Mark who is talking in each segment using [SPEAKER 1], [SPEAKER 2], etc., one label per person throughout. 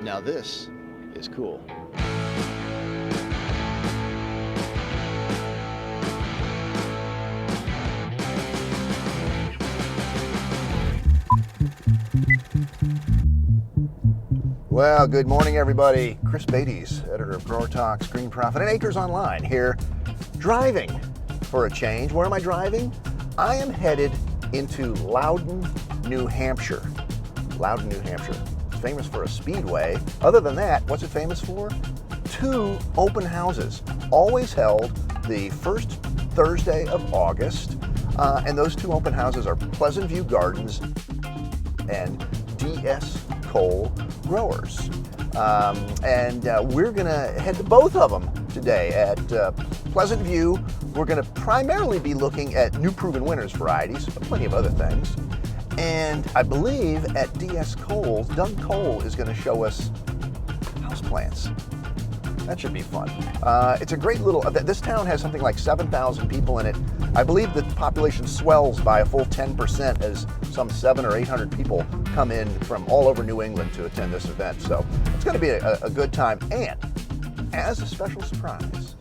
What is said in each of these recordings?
[SPEAKER 1] Now this is cool. Well, good morning, everybody. Chris Beytes, editor of GrowerTalks, Green Profit, and Acres Online here, driving for a change. Where am I driving? I am headed into Loudon, New Hampshire. Loudon, New Hampshire. It's famous for a speedway. Other than that, what's it famous for? 2 open houses, always held the first Thursday of August. And those 2 open houses are Pleasant View Gardens and D.S. Cole Growers. We're gonna head to both of them today. At Pleasant View, we're gonna primarily be looking at new proven winners varieties, but plenty of other things. And I believe at D.S. Cole's, Doug Cole is gonna show us houseplants. That should be fun. It's a great little, this town has something like 7,000 people in it. I believe the population swells by a full 10% as some 700 or 800 people come in from all over New England to attend this event. So it's going to be a good time. And as a special surprise,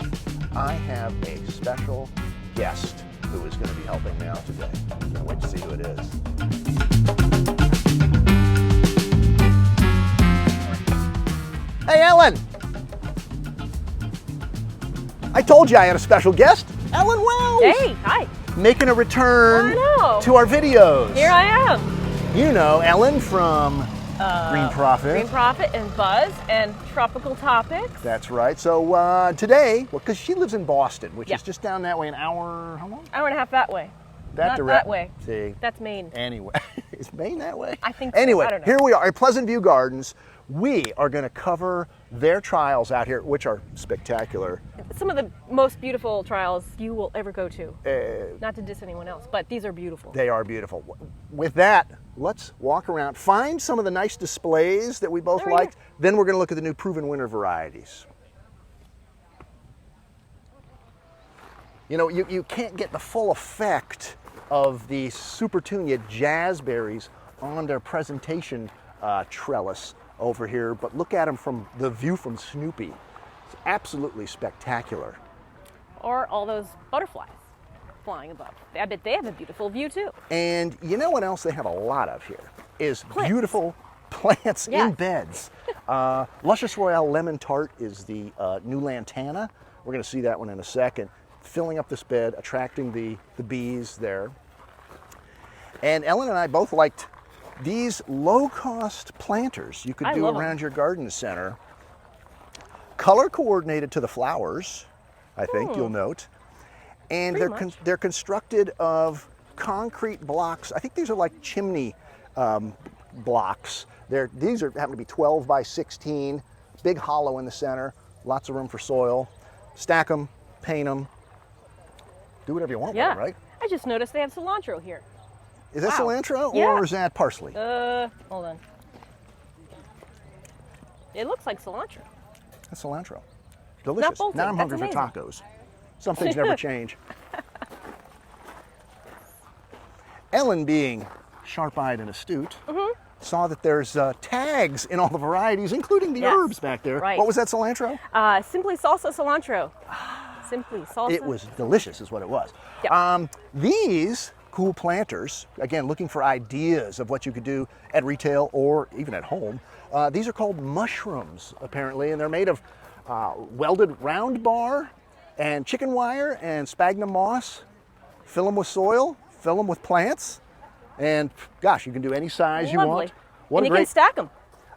[SPEAKER 1] I have a special guest who is going to be helping me out today. Can't wait to see who it is. Hey, Ellen! I told you I had a special guest, Ellen Wells.
[SPEAKER 2] Hey, hi.
[SPEAKER 1] Making a return to our videos.
[SPEAKER 2] Here I am.
[SPEAKER 1] You know Ellen from Green Profit.
[SPEAKER 2] Green Profit and Buzz and Tropical Topics.
[SPEAKER 1] That's right. So today, because she lives in Boston, which is just down that way, an hour, how long?
[SPEAKER 2] Hour and a half that way.
[SPEAKER 1] Not
[SPEAKER 2] that way.
[SPEAKER 1] See.
[SPEAKER 2] That's Maine.
[SPEAKER 1] Anyway, is Maine that way?
[SPEAKER 2] I think so.
[SPEAKER 1] Anyway,
[SPEAKER 2] I don't know.
[SPEAKER 1] here we are at Pleasant View Gardens. We are going to cover their trials out here, which are spectacular.
[SPEAKER 2] Some of the most beautiful trials you will ever go to. Not to diss anyone else, but these are beautiful.
[SPEAKER 1] They are beautiful. With that, let's walk around, find some of the nice displays that we both liked. Then we're going to look at the new proven winner varieties. You know, you can't get the full effect of the Supertunia jazzberries on their presentation trellis over here, but look at them from the view from Snoopy. It's absolutely spectacular.
[SPEAKER 2] Or all those butterflies flying above. I bet they have a beautiful view too.
[SPEAKER 1] And you know what else they have a lot of here is beautiful plants in beds. Luscious Royale Lemon Tart is the new lantana. We're going to see that one in a second. Filling up this bed, attracting the bees there. And Ellen and I both liked these low-cost planters you could do around your garden center. Color coordinated to the flowers, I think you'll note. And they're constructed of concrete blocks. I think these are like chimney blocks. These happen to be 12 by 16, big hollow in the center, lots of room for soil. Stack them, paint them, do whatever you want with them, right?
[SPEAKER 2] I just noticed they have cilantro here.
[SPEAKER 1] Is that cilantro or is that parsley?
[SPEAKER 2] Hold on. It looks like cilantro.
[SPEAKER 1] That's cilantro. Delicious. Now I'm hungry for tacos. Some things never change. Ellen, being sharp-eyed and astute, saw that there's tags in all the varieties, including the herbs back there.
[SPEAKER 2] Right.
[SPEAKER 1] What was that cilantro?
[SPEAKER 2] Simply salsa cilantro. Simply salsa.
[SPEAKER 1] It was delicious is what it was.
[SPEAKER 2] Yep.
[SPEAKER 1] These cool planters, again, looking for ideas of what you could do at retail or even at home. These are called mushrooms, apparently, and they're made of welded round bar and chicken wire and sphagnum moss. Fill them with soil, fill them with plants, and gosh, you can do any size you want.
[SPEAKER 2] And you can stack them.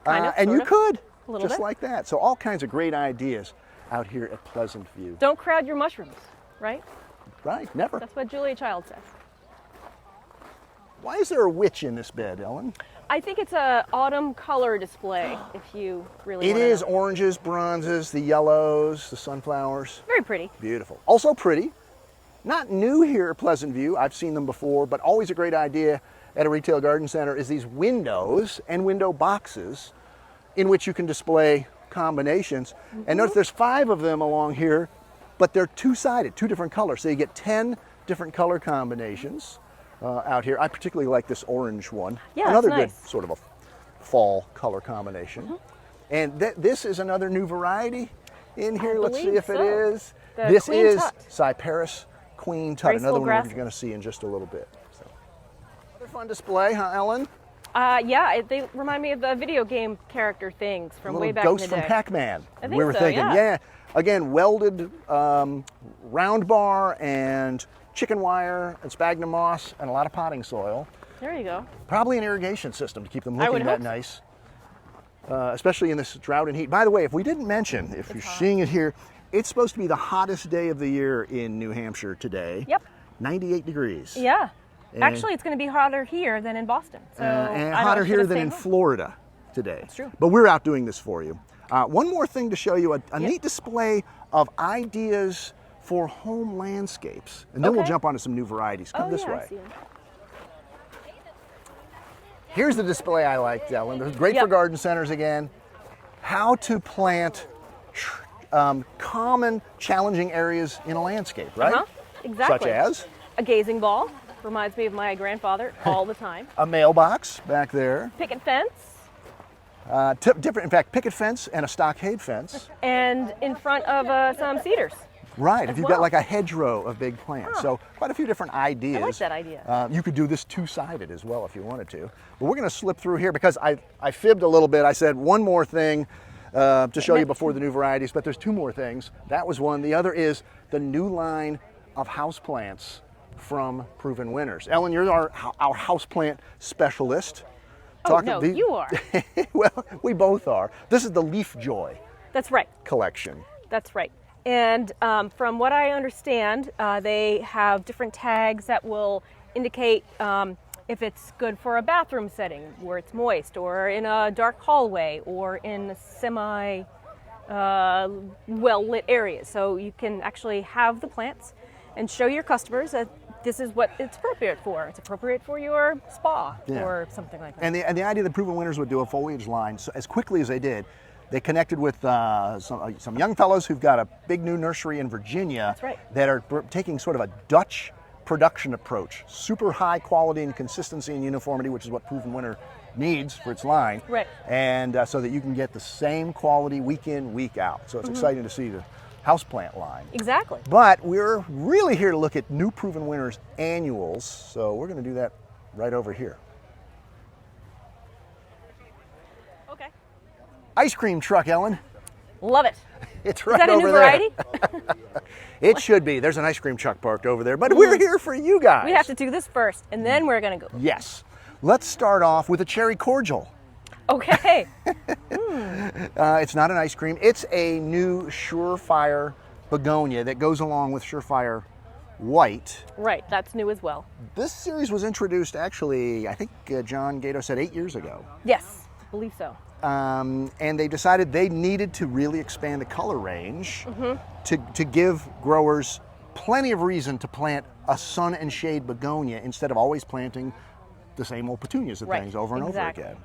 [SPEAKER 1] And you could, just like that. So all kinds of great ideas out here at Pleasant View.
[SPEAKER 2] Don't crowd your mushrooms, right?
[SPEAKER 1] Right, never.
[SPEAKER 2] That's what Julia Child says.
[SPEAKER 1] Why is there a witch in this bed, Ellen?
[SPEAKER 2] I think it's a autumn color display, if you really want to know.
[SPEAKER 1] It is oranges, bronzes, the yellows, the sunflowers.
[SPEAKER 2] Very pretty.
[SPEAKER 1] Beautiful. Also pretty. Not new here at Pleasant View. I've seen them before, but always a great idea at a retail garden center is these windows and window boxes in which you can display combinations. And notice there's 5 of them along here, but they're two-sided, 2 different colors. So you get 10 different color combinations out here. I particularly like this orange one.
[SPEAKER 2] Yeah,
[SPEAKER 1] another
[SPEAKER 2] nice.
[SPEAKER 1] good sort of a fall color combination. And this is another new variety in here. Let's see if it
[SPEAKER 2] so.
[SPEAKER 1] is.
[SPEAKER 2] The
[SPEAKER 1] This
[SPEAKER 2] Queen
[SPEAKER 1] is
[SPEAKER 2] Tut.
[SPEAKER 1] Cyperus Queen Tut,
[SPEAKER 2] Graceful
[SPEAKER 1] another one
[SPEAKER 2] grass.
[SPEAKER 1] you're going to see in just a little bit. So. Another fun display, huh, Ellen?
[SPEAKER 2] Yeah, they remind me of the video game character things from way back in the day.
[SPEAKER 1] Ghost from Pac-Man.
[SPEAKER 2] I think
[SPEAKER 1] we were
[SPEAKER 2] so,
[SPEAKER 1] thinking,
[SPEAKER 2] yeah.
[SPEAKER 1] Again, welded round bar and chicken wire and sphagnum moss and a lot of potting soil.
[SPEAKER 2] There you go.
[SPEAKER 1] Probably an irrigation system to keep them
[SPEAKER 2] I
[SPEAKER 1] looking
[SPEAKER 2] would
[SPEAKER 1] that
[SPEAKER 2] hope so.
[SPEAKER 1] nice. Especially in this drought and heat. By the way, if we didn't mention, if you're seeing it here, it's supposed to be the hottest day of the year in New Hampshire today.
[SPEAKER 2] Yep.
[SPEAKER 1] 98 degrees.
[SPEAKER 2] Yeah.
[SPEAKER 1] And-
[SPEAKER 2] Actually, it's going to be hotter here than in Boston. So
[SPEAKER 1] and
[SPEAKER 2] I
[SPEAKER 1] hotter
[SPEAKER 2] should
[SPEAKER 1] here
[SPEAKER 2] have
[SPEAKER 1] than
[SPEAKER 2] stayed
[SPEAKER 1] in
[SPEAKER 2] home.
[SPEAKER 1] Florida today.
[SPEAKER 2] That's true.
[SPEAKER 1] But we're out doing this for you. One more thing to show you, a neat display of ideas for home landscapes. And then we'll
[SPEAKER 2] Okay.
[SPEAKER 1] jump onto some new varieties. Come this
[SPEAKER 2] yeah, I
[SPEAKER 1] way.
[SPEAKER 2] see 'em.
[SPEAKER 1] Here's the display I liked, Ellen. They're great for
[SPEAKER 2] Yep.
[SPEAKER 1] garden centers again. How to plant common, challenging areas in a landscape, right?
[SPEAKER 2] Uh-huh. Exactly.
[SPEAKER 1] Such as
[SPEAKER 2] A gazing ball. Reminds me of my grandfather all the time.
[SPEAKER 1] a mailbox back there.
[SPEAKER 2] Picket fence.
[SPEAKER 1] Different, in fact, picket fence and a stockade fence.
[SPEAKER 2] And in front of some cedars.
[SPEAKER 1] Right, if
[SPEAKER 2] As
[SPEAKER 1] you've got
[SPEAKER 2] well.
[SPEAKER 1] like a hedgerow of big plants. So quite a few different ideas.
[SPEAKER 2] I like that idea.
[SPEAKER 1] You could do this two-sided as well if you wanted to. But we're going to slip through here because I fibbed a little bit. I said one more thing to show you before the new varieties, but there's two more things. That was one. The other is the new line of houseplants from Proven Winners. Ellen, you're our houseplant specialist.
[SPEAKER 2] Oh, no, you are.
[SPEAKER 1] Well, we both are. This is the Leaf Joy
[SPEAKER 2] That's right.
[SPEAKER 1] collection.
[SPEAKER 2] That's right. And from what I understand, they have different tags that will indicate if it's good for a bathroom setting where it's moist, or in a dark hallway, or in a semi well-lit areas. So you can actually have the plants and show your customers that this is what it's appropriate for. It's appropriate for your spa or something like that.
[SPEAKER 1] And the idea that Proven Winners would do a foliage line so as quickly as they did, they connected with some young fellows who've got a big new nursery in Virginia.
[SPEAKER 2] That's right.
[SPEAKER 1] That are taking sort of a Dutch production approach, super high quality and consistency and uniformity, which is what Proven Winner needs for its line.
[SPEAKER 2] Right.
[SPEAKER 1] And so that you can get the same quality week in, week out. So it's exciting to see the houseplant line.
[SPEAKER 2] Exactly.
[SPEAKER 1] But we're really here to look at new Proven Winners annuals, so we're going to do that right over here.
[SPEAKER 2] Okay.
[SPEAKER 1] Ice cream truck, Ellen.
[SPEAKER 2] Love it.
[SPEAKER 1] It's
[SPEAKER 2] Is
[SPEAKER 1] right
[SPEAKER 2] that a
[SPEAKER 1] over
[SPEAKER 2] new
[SPEAKER 1] there.
[SPEAKER 2] variety?
[SPEAKER 1] It should be. There's an ice cream truck parked over there, but we're here for you guys.
[SPEAKER 2] We have to do this first, and then we're going to go.
[SPEAKER 1] Yes. Let's start off with a cherry cordial.
[SPEAKER 2] Okay.
[SPEAKER 1] It's not an ice cream. It's a new Surefire begonia that goes along with Surefire White.
[SPEAKER 2] Right, that's new as well.
[SPEAKER 1] This series was introduced actually, I think John Gato said 8 years ago.
[SPEAKER 2] Yes, I believe so.
[SPEAKER 1] And they decided they needed to really expand the color range to give growers plenty of reason to plant a sun and shade begonia instead of always planting the same old petunias and things over and over again.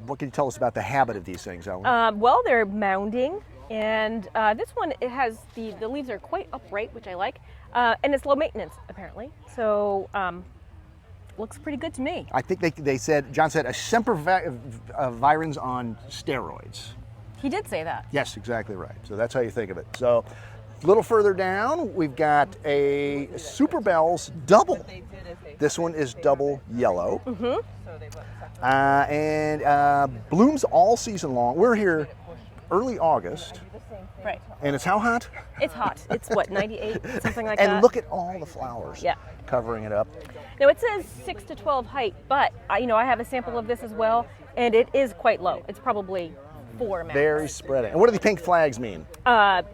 [SPEAKER 1] What can you tell us about the habit of these things, Ellen?
[SPEAKER 2] Well, they're mounding, and this one, it has the leaves are quite upright, which I like, and it's low maintenance apparently. So looks pretty good to me.
[SPEAKER 1] I think John said a sempervirens on steroids.
[SPEAKER 2] He did say that.
[SPEAKER 1] Yes, exactly right. So that's how you think of it. So a little further down, we've got a Super Bells double. This one is double yellow. And blooms all season long. We're here early August.
[SPEAKER 2] Right.
[SPEAKER 1] And it's how hot?
[SPEAKER 2] It's hot. It's what, 98, something like that?
[SPEAKER 1] And look at all the flowers covering it up.
[SPEAKER 2] Now it says 6 to 12 height, but I have a sample of this as well, and it is quite low. It's probably 4 max.
[SPEAKER 1] Very spreading. And what do the pink flags mean?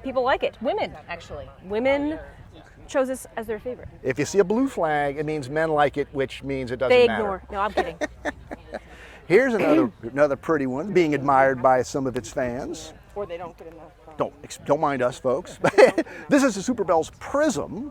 [SPEAKER 2] People like it. Women, actually. Women chose this as their favorite.
[SPEAKER 1] If you see a blue flag, it means men like it, which means it doesn't
[SPEAKER 2] They
[SPEAKER 1] matter.
[SPEAKER 2] ignore. No, I'm kidding.
[SPEAKER 1] Here's another pretty one being admired by some of its fans.
[SPEAKER 3] Or they don't get enough.
[SPEAKER 1] Don't mind us, folks. This is the Super Bells Prism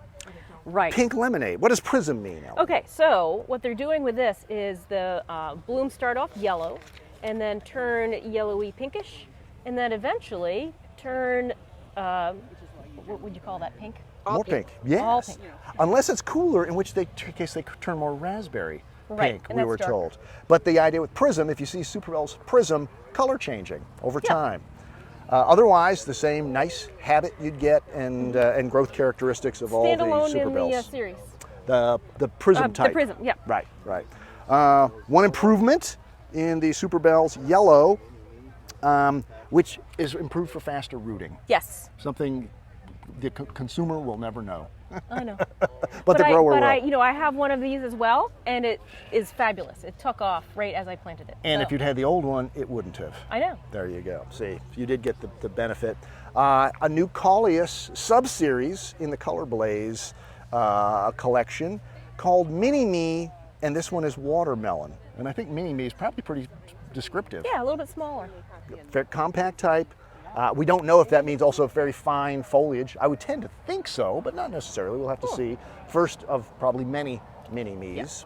[SPEAKER 2] Right.
[SPEAKER 1] Pink Lemonade. What does Prism mean, Ellen?
[SPEAKER 2] Okay, so what they're doing with this is the blooms start off yellow and then turn yellowy pinkish and then eventually turn, what would you call that, pink?
[SPEAKER 1] More pink. Yes.
[SPEAKER 2] All pink.
[SPEAKER 1] Unless it's cooler, in which case they turn more raspberry
[SPEAKER 2] Right,
[SPEAKER 1] pink,
[SPEAKER 2] and
[SPEAKER 1] we
[SPEAKER 2] that's
[SPEAKER 1] were
[SPEAKER 2] darker.
[SPEAKER 1] told. But the idea with Prism, if you see Superbell's Prism, color changing over time. Otherwise, the same nice habit you'd get and growth characteristics of all the
[SPEAKER 2] Standalone in the
[SPEAKER 1] Superbells.
[SPEAKER 2] series.
[SPEAKER 1] The Prism type.
[SPEAKER 2] The Prism, yeah.
[SPEAKER 1] Right, right. One improvement in the Superbell's yellow, which is improved for faster rooting.
[SPEAKER 2] Yes.
[SPEAKER 1] Something the consumer will never know.
[SPEAKER 2] I know.
[SPEAKER 1] but the grower will.
[SPEAKER 2] I have one of these as well, and it is fabulous. It took off right as I planted it.
[SPEAKER 1] And
[SPEAKER 2] so.
[SPEAKER 1] if you'd had the old one, it wouldn't have.
[SPEAKER 2] I know.
[SPEAKER 1] There you go. See, you did get the benefit. A new Caaroline sub-series in the Color Blaze collection called Mini Me, and this one is watermelon. And I think Mini Me is probably pretty descriptive.
[SPEAKER 2] Yeah, a little bit smaller.
[SPEAKER 1] Very compact type. We don't know if that means also very fine foliage. I would tend to think so, but not necessarily. We'll have to see. First of probably many Mini Me's.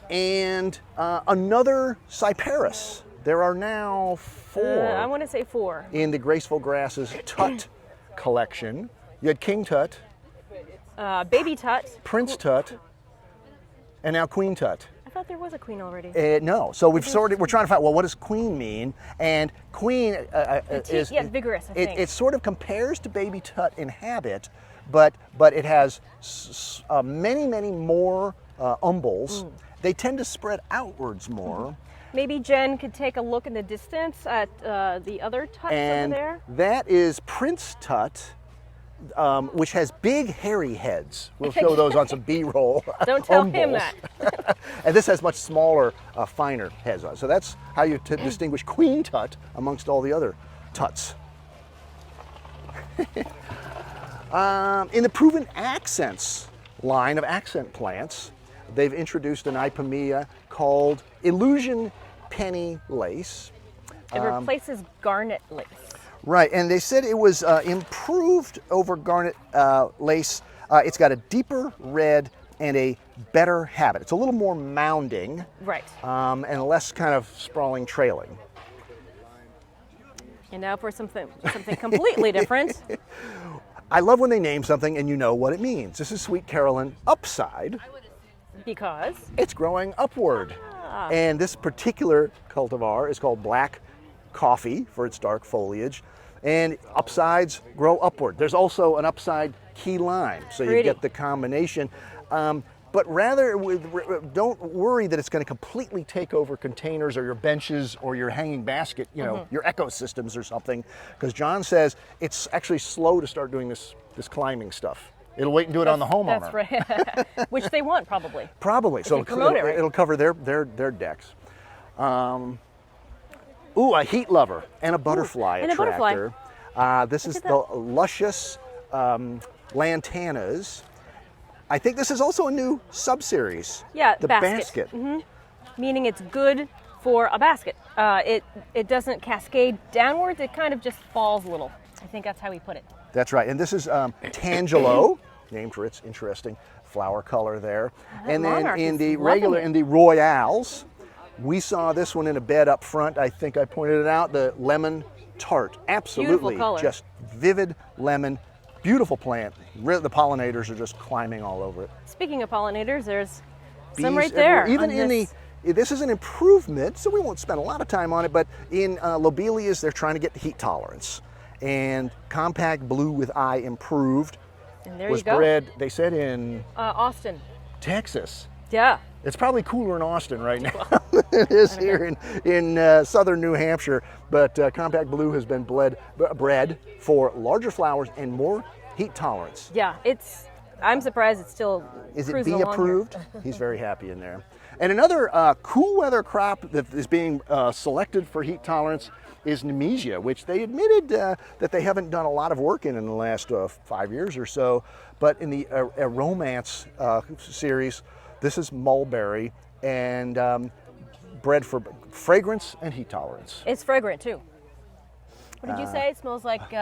[SPEAKER 1] Yeah. And another Cyperus. There are now 4.
[SPEAKER 2] I want to say 4.
[SPEAKER 1] In the Graceful Grasses Tut collection. You had King Tut,
[SPEAKER 2] Baby Tut,
[SPEAKER 1] Prince Tut, and now Queen Tut.
[SPEAKER 2] I thought there was a queen already.
[SPEAKER 1] No, so we're trying to find, well, what does queen mean? And queen is
[SPEAKER 2] vigorous. I think
[SPEAKER 1] it sort of compares to baby tut in habit, but it has many more umbels. They tend to spread outwards more.
[SPEAKER 2] Maybe Jen could take a look in the distance at the other tuts over there.
[SPEAKER 1] That is Prince Tut. Which has big hairy heads. We'll show those on some B-roll.
[SPEAKER 2] Don't tell him that.
[SPEAKER 1] And this has much smaller, finer heads on. So that's how you distinguish Queen Tut amongst all the other tuts. In the Proven Accents line of accent plants, they've introduced an Ipomoea called Illusion Penny Lace.
[SPEAKER 2] It replaces garnet lace.
[SPEAKER 1] Right, and they said it was improved over garnet lace. It's got a deeper red and a better habit. It's a little more mounding.
[SPEAKER 2] Right.
[SPEAKER 1] And less kind of sprawling trailing.
[SPEAKER 2] And now for something completely different.
[SPEAKER 1] I love when they name something and you know what it means. This is Sweet Caaroline Upside.
[SPEAKER 2] Because?
[SPEAKER 1] It's growing upward. And this particular cultivar is called Black Coffee for its dark foliage. And upsides grow upward. There's also an upside key lime, so you get the combination. But rather, don't worry that it's going to completely take over containers or your benches or your hanging basket, your ecosystems or something. Because John says it's actually slow to start doing this climbing stuff. It'll wait and do it on the homeowner.
[SPEAKER 2] That's right. Which they want, probably.
[SPEAKER 1] Probably. So it'll cover their decks. Ooh, a heat lover and a butterfly attractor. This is the luscious lantanas. I think this is also a new sub-series.
[SPEAKER 2] Yeah,
[SPEAKER 1] the basket.
[SPEAKER 2] Meaning it's good for a basket. It doesn't cascade downwards. It kind of just falls a little. I think that's how he put it.
[SPEAKER 1] That's right. And this is Tangelo, named for its interesting flower color there. And then in the Royales, we saw this one in a bed up front. I think I pointed it out, the lemon tart. Absolutely just vivid lemon. Beautiful plant. The pollinators are just climbing all over it.
[SPEAKER 2] Speaking of pollinators, there's some
[SPEAKER 1] Bees
[SPEAKER 2] right there.
[SPEAKER 1] Even in this is an improvement, so we won't spend a lot of time on it, but in lobelias, they're trying to get the heat tolerance. And Compact Blue with Eye improved.
[SPEAKER 2] And there
[SPEAKER 1] was
[SPEAKER 2] you go.
[SPEAKER 1] bred, they said, in
[SPEAKER 2] Austin,
[SPEAKER 1] Texas.
[SPEAKER 2] Yeah.
[SPEAKER 1] It's probably cooler in Austin right now than it is here in southern New Hampshire. But Compact Blue has been bred for larger flowers and more heat tolerance.
[SPEAKER 2] Yeah, I'm surprised it's still
[SPEAKER 1] Is it bee approved? He's very happy in there. And another cool weather crop that is being selected for heat tolerance is Nemesia, which they admitted that they haven't done a lot of work in the last 5 years or so. But in the Romance series, this is mulberry and bred for fragrance and heat tolerance.
[SPEAKER 2] It's fragrant too. What did you say? It smells like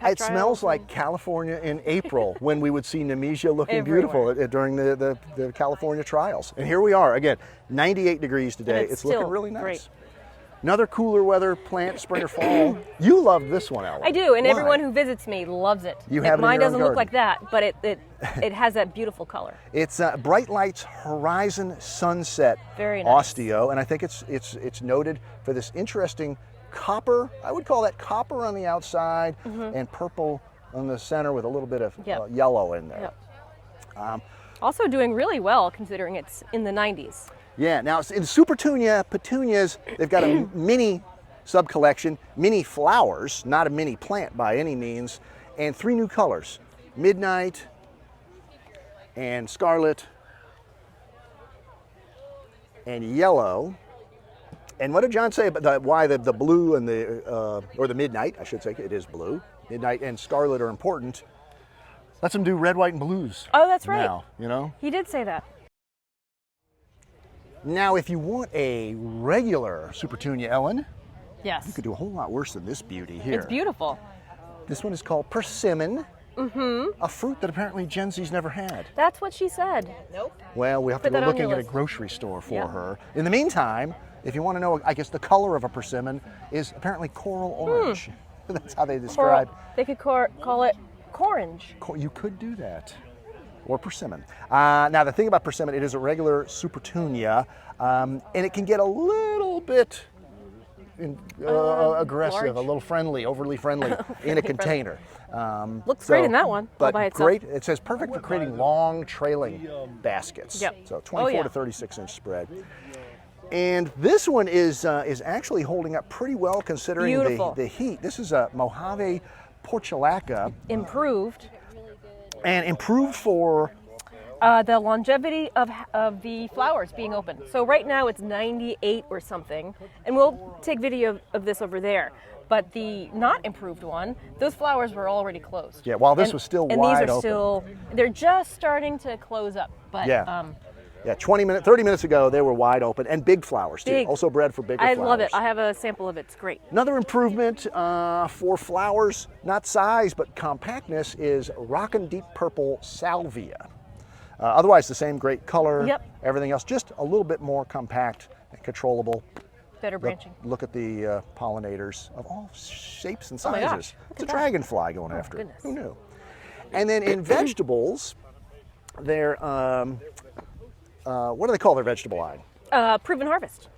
[SPEAKER 1] it smells like California in April when we would see Nemesia looking beautiful during the California trials. And here we are again, 98 degrees today. It's looking really nice.
[SPEAKER 2] Great.
[SPEAKER 1] Another cooler weather plant, spring or fall. You love this one, Ellen.
[SPEAKER 2] I do, and
[SPEAKER 1] Why?
[SPEAKER 2] everyone who visits me loves it.
[SPEAKER 1] You have it in
[SPEAKER 2] mine
[SPEAKER 1] your own
[SPEAKER 2] doesn't look
[SPEAKER 1] garden.
[SPEAKER 2] like that, but it has that beautiful color.
[SPEAKER 1] It's Bright Lights Horizon Sunset
[SPEAKER 2] Very nice.
[SPEAKER 1] Osteo, and I think it's noted for this interesting copper. I would call that copper on the outside and purple on the center with a little bit of yellow in there.
[SPEAKER 2] Yep. Also doing really well considering it's in the 90s.
[SPEAKER 1] Yeah, now in Supertunia petunias, they've got a mini sub-collection, mini flowers, not a mini plant by any means, and 3 new colors, Midnight and Scarlet and Yellow. And what did John say about why the blue and or the Midnight, I should say, it is blue, Midnight and Scarlet are important? Let's them do red, white, and blues.
[SPEAKER 2] Oh, that's right.
[SPEAKER 1] Now, you know?
[SPEAKER 2] He did say that.
[SPEAKER 1] Now, if you want a regular Supertunia, Ellen,
[SPEAKER 2] Yes.
[SPEAKER 1] you could do a whole lot worse than this beauty here.
[SPEAKER 2] It's beautiful.
[SPEAKER 1] This one is called Persimmon, a fruit that apparently Gen Z's never had.
[SPEAKER 2] That's what she said.
[SPEAKER 1] Well, we have to
[SPEAKER 2] Put
[SPEAKER 1] go
[SPEAKER 2] that on
[SPEAKER 1] looking
[SPEAKER 2] your
[SPEAKER 1] at a
[SPEAKER 2] list.
[SPEAKER 1] grocery store for
[SPEAKER 2] Yeah.
[SPEAKER 1] her. In the meantime, if you want to know, I guess the color of a persimmon is apparently coral orange. That's how they describe.
[SPEAKER 2] They could call it corange.
[SPEAKER 1] You could do that. Or persimmon. Now, the thing about persimmon, it is a regular Supertunia, and it can get a little bit aggressive,
[SPEAKER 2] large.
[SPEAKER 1] a little friendly, overly friendly in a container.
[SPEAKER 2] Looks great in that one, all
[SPEAKER 1] But
[SPEAKER 2] by itself.
[SPEAKER 1] great, it says perfect for creating long trailing baskets.
[SPEAKER 2] Yep.
[SPEAKER 1] So 24
[SPEAKER 2] yeah.
[SPEAKER 1] to 36 inch spread. And this one is actually holding up pretty well considering the heat. This is a Mojave portulaca.
[SPEAKER 2] Improved.
[SPEAKER 1] And improved for
[SPEAKER 2] The longevity of the flowers being open. So right now it's 98 or something, and we'll take video of this over there. But the not improved one, those flowers were already closed.
[SPEAKER 1] Yeah, while this was still
[SPEAKER 2] and
[SPEAKER 1] wide
[SPEAKER 2] these are
[SPEAKER 1] open.
[SPEAKER 2] still, they're just starting to close up. But
[SPEAKER 1] Yeah. Yeah, 30 minutes ago, they were wide open and big flowers too.
[SPEAKER 2] Big.
[SPEAKER 1] Also bred for bigger
[SPEAKER 2] I
[SPEAKER 1] flowers.
[SPEAKER 2] love it. I have a sample of it. It's great.
[SPEAKER 1] Another improvement for flowers, not size, but compactness, is Rockin' Deep Purple Salvia. Otherwise, the same great color.
[SPEAKER 2] Yep.
[SPEAKER 1] Everything else, just a little bit more compact and controllable.
[SPEAKER 2] Better branching.
[SPEAKER 1] Look at the pollinators of all shapes and
[SPEAKER 2] Oh my
[SPEAKER 1] sizes.
[SPEAKER 2] gosh, look
[SPEAKER 1] It's a
[SPEAKER 2] at that.
[SPEAKER 1] dragonfly going after it.
[SPEAKER 2] goodness.
[SPEAKER 1] Who knew? And then in vegetables, they're, what do they call their vegetable line?
[SPEAKER 2] Proven harvest.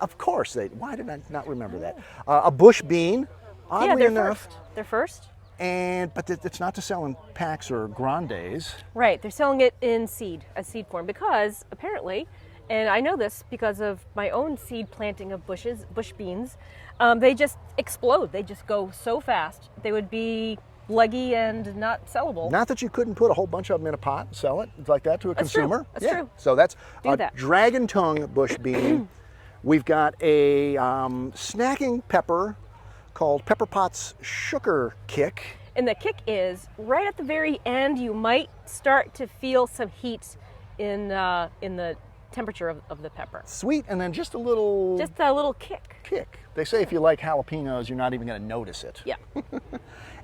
[SPEAKER 1] Of course they. Why did I not remember that? A bush bean, oddly
[SPEAKER 2] Yeah, they're
[SPEAKER 1] enough,
[SPEAKER 2] first. They're first.
[SPEAKER 1] but it's not to sell in packs or grandes.
[SPEAKER 2] Right. They're selling it in as seed form, because apparently, and I know this because of my own seed planting of bush beans, they just explode. They just go so fast. They would be leggy and not sellable.
[SPEAKER 1] Not that you couldn't put a whole bunch of them in a pot and sell it like that to a
[SPEAKER 2] That's true.
[SPEAKER 1] consumer.
[SPEAKER 2] That's
[SPEAKER 1] yeah.
[SPEAKER 2] true.
[SPEAKER 1] So that's
[SPEAKER 2] Do
[SPEAKER 1] a
[SPEAKER 2] that.
[SPEAKER 1] dragon tongue bush bean. We've got a snacking pepper called Pepper Pot's Sugar Kick.
[SPEAKER 2] And the kick is right at the very end. You might start to feel some heat in the temperature of the pepper.
[SPEAKER 1] Sweet, and then just a little
[SPEAKER 2] Just a little kick.
[SPEAKER 1] kick. They say if you like jalapenos, you're not even going to notice it.
[SPEAKER 2] Yeah.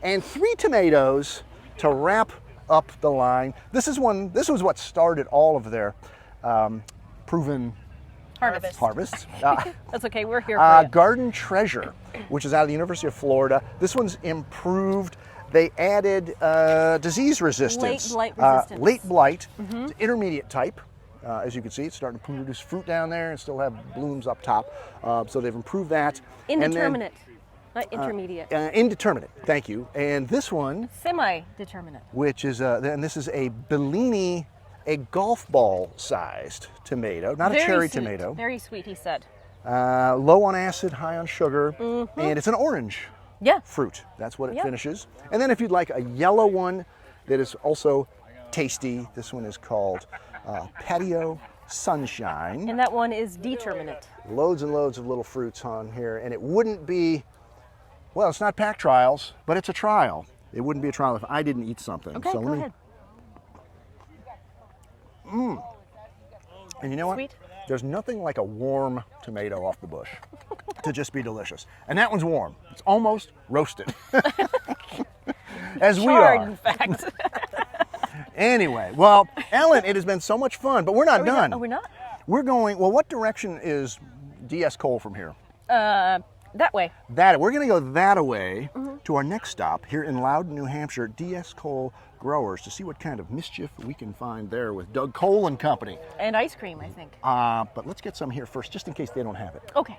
[SPEAKER 1] And 3 tomatoes to wrap up the line. This was what started all of their proven harvests.
[SPEAKER 2] That's okay. We're here for you.
[SPEAKER 1] Garden Treasure, which is out of the University of Florida. This one's improved. They added disease resistance.
[SPEAKER 2] Late blight resistance.
[SPEAKER 1] Late blight. It's intermediate type. As you can see, it's starting to produce fruit down there and still have blooms up top. So they've improved that.
[SPEAKER 2] Indeterminate, not intermediate.
[SPEAKER 1] Indeterminate, thank you. And this one,
[SPEAKER 2] Semi-determinate.
[SPEAKER 1] which is, and this is a Bellini, a golf ball sized tomato, not a cherry
[SPEAKER 2] sweet.
[SPEAKER 1] tomato.
[SPEAKER 2] Very sweet, he said.
[SPEAKER 1] Low on acid, high on sugar, and it's an orange
[SPEAKER 2] Yeah.
[SPEAKER 1] fruit. That's what it
[SPEAKER 2] Yep.
[SPEAKER 1] finishes. And then if you'd like a yellow one that is also tasty, this one is called Patio Sunshine.
[SPEAKER 2] And that one is determinate.
[SPEAKER 1] Loads and loads of little fruits on here, and it wouldn't be, well, it's not pack trials, but it's a trial. It wouldn't be a trial if I didn't eat something.
[SPEAKER 2] Okay,
[SPEAKER 1] so
[SPEAKER 2] go ahead.
[SPEAKER 1] And you know what?
[SPEAKER 2] Sweet.
[SPEAKER 1] There's nothing like a warm tomato off the bush to just be delicious. And that one's warm. It's almost roasted. As we
[SPEAKER 2] Charred,
[SPEAKER 1] are.
[SPEAKER 2] in fact.
[SPEAKER 1] Anyway, well, Ellen, it has been so much fun, but we're not done.
[SPEAKER 2] Oh, we're not?
[SPEAKER 1] We're going, well, what direction is DS Cole from here?
[SPEAKER 2] That way.
[SPEAKER 1] We're going to go that way to our next stop here in Loudon, New Hampshire, D.S. Cole Growers, to see what kind of mischief we can find there with Doug Cole and company.
[SPEAKER 2] And ice cream, I think.
[SPEAKER 1] But let's get some here first, just in case they don't have it.
[SPEAKER 2] Okay.